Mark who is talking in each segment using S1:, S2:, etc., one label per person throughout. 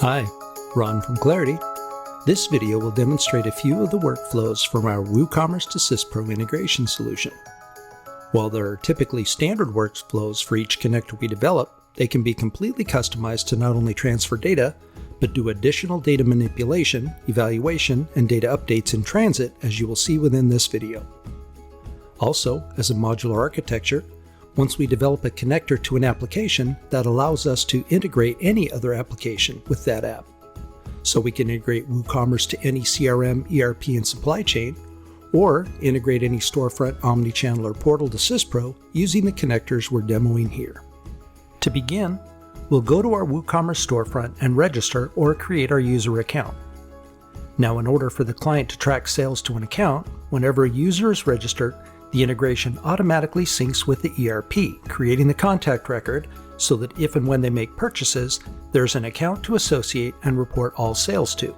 S1: Hi, Ron from Clarity. This video will demonstrate a few of the workflows from our WooCommerce to Syspro integration solution. While there are typically standard workflows for each connector we develop, they can be completely customized to not only transfer data, but do additional data manipulation, evaluation, and data updates in transit, as you will see within this video. Also, as a modular architecture, once we develop a connector to an application, that allows us to integrate any other application with that app. So we can integrate WooCommerce to any CRM, ERP, and supply chain, or integrate any storefront, omnichannel, or portal to Syspro using the connectors we're demoing here. To begin, we'll go to our WooCommerce storefront and register or create our user account. Now, in order for the client to track sales to an account, whenever a user is registered, the integration automatically syncs with the ERP, creating the contact record so that if and when they make purchases, there's an account to associate and report all sales to.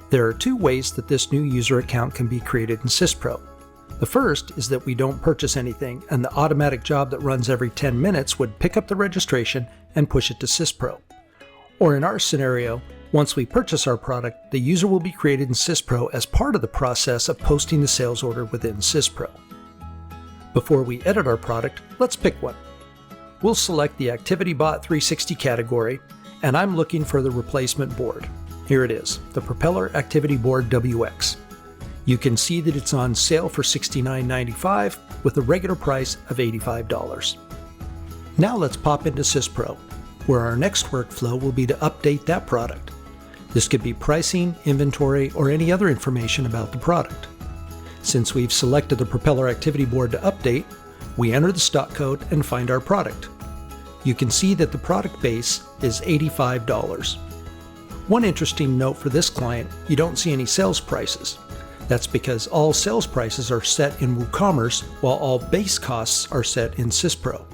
S1: There are two ways that this new user account can be created in Syspro. The first is that we don't purchase anything, and the automatic job that runs every 10 minutes would pick up the registration and push it to Syspro. Or in our scenario, once we purchase our product, the user will be created in Syspro as part of the process of posting the sales order within Syspro. Before we edit our product, let's pick one. We'll select the ActivityBot 360 category, and I'm looking for the replacement board. Here it is, the Propeller Activity Board WX. You can see that it's on sale for $69.95 with a regular price of $85. Now let's pop into Syspro, where our next workflow will be to update that product. This could be pricing, inventory, or any other information about the product. Since we've selected the Propeller Activity Board to update, we enter the stock code and find our product. You can see that the product base is $85. One interesting note for this client, you don't see any sales prices. That's because all sales prices are set in WooCommerce while all base costs are set in Syspro.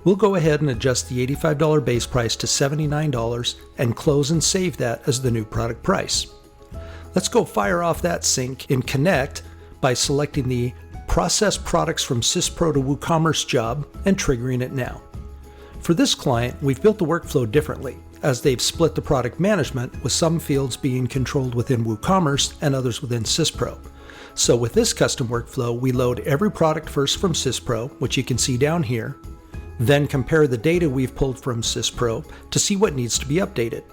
S1: We'll go ahead and adjust the $85 base price to $79 and close and save that as the new product price. Let's go fire off that sync in Connect by selecting the Process Products from Syspro to WooCommerce job and triggering it now. For this client, we've built the workflow differently, as they've split the product management with some fields being controlled within WooCommerce and others within Syspro. So with this custom workflow, we load every product first from Syspro, which you can see down here, then compare the data we've pulled from Syspro to see what needs to be updated.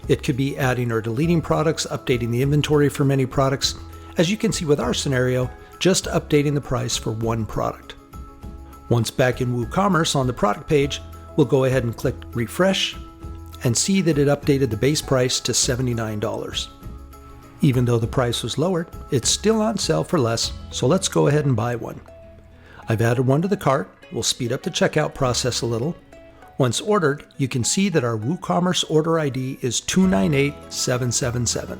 S1: It could be adding or deleting products, updating the inventory for many products. As you can see with our scenario, just updating the price for one product. Once back in WooCommerce on the product page, we'll go ahead and click Refresh and see that it updated the base price to $79. Even though the price was lowered, it's still on sale for less, so let's go ahead and buy one. I've added one to the cart. We'll speed up the checkout process a little. Once ordered, you can see that our WooCommerce order ID is 298777.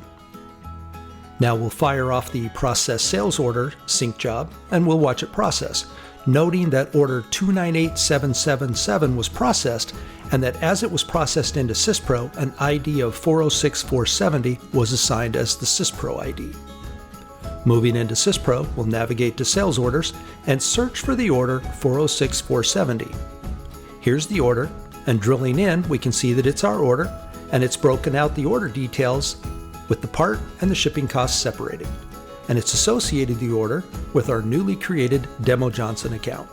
S1: Now we'll fire off the Process Sales Order sync job and we'll watch it process, noting that order 298777 was processed and that as it was processed into Syspro, an ID of 406470 was assigned as the Syspro ID. Moving into Syspro, we'll navigate to Sales Orders and search for the order 406470. Here's the order, and drilling in, we can see that it's our order, and it's broken out the order details with the part and the shipping costs separated. And it's associated the order with our newly created Demo Johnson account.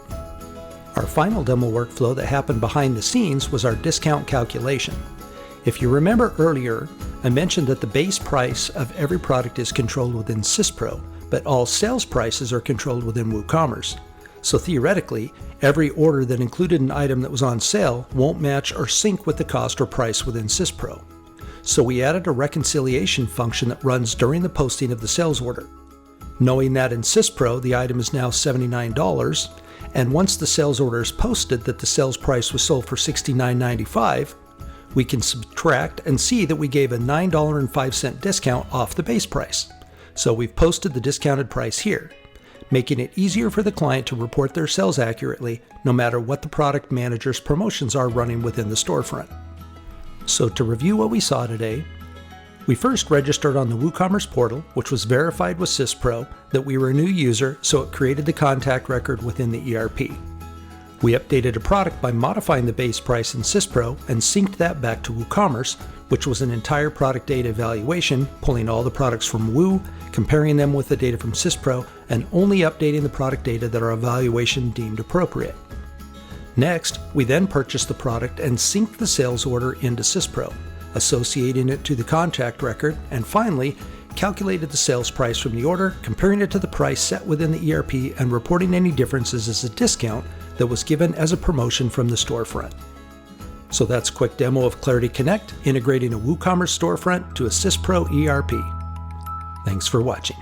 S1: Our final demo workflow that happened behind the scenes was our discount calculation. If you remember earlier, I mentioned that the base price of every product is controlled within Syspro, but all sales prices are controlled within WooCommerce. So theoretically, every order that included an item that was on sale won't match or sync with the cost or price within Syspro. So we added a reconciliation function that runs during the posting of the sales order. Knowing that in Syspro the item is now $79, and once the sales order is posted that the sales price was sold for $69.95, we can subtract and see that we gave a $9.05 discount off the base price. So we've posted the discounted price here, making it easier for the client to report their sales accurately no matter what the product manager's promotions are running within the storefront. So to review what we saw today, we first registered on the WooCommerce portal, which was verified with Syspro that we were a new user, so it created the contact record within the ERP. We updated a product by modifying the base price in Syspro and synced that back to WooCommerce, which was an entire product data evaluation, pulling all the products from Woo, comparing them with the data from Syspro, and only updating the product data that our evaluation deemed appropriate. Next, we then purchased the product and synced the sales order into Syspro, associating it to the contact record, and finally, calculated the sales price from the order, comparing it to the price set within the ERP, and reporting any differences as a discount that was given as a promotion from the storefront. So that's a quick demo of Clarity Connect, integrating a WooCommerce storefront to a Syspro ERP. Thanks for watching.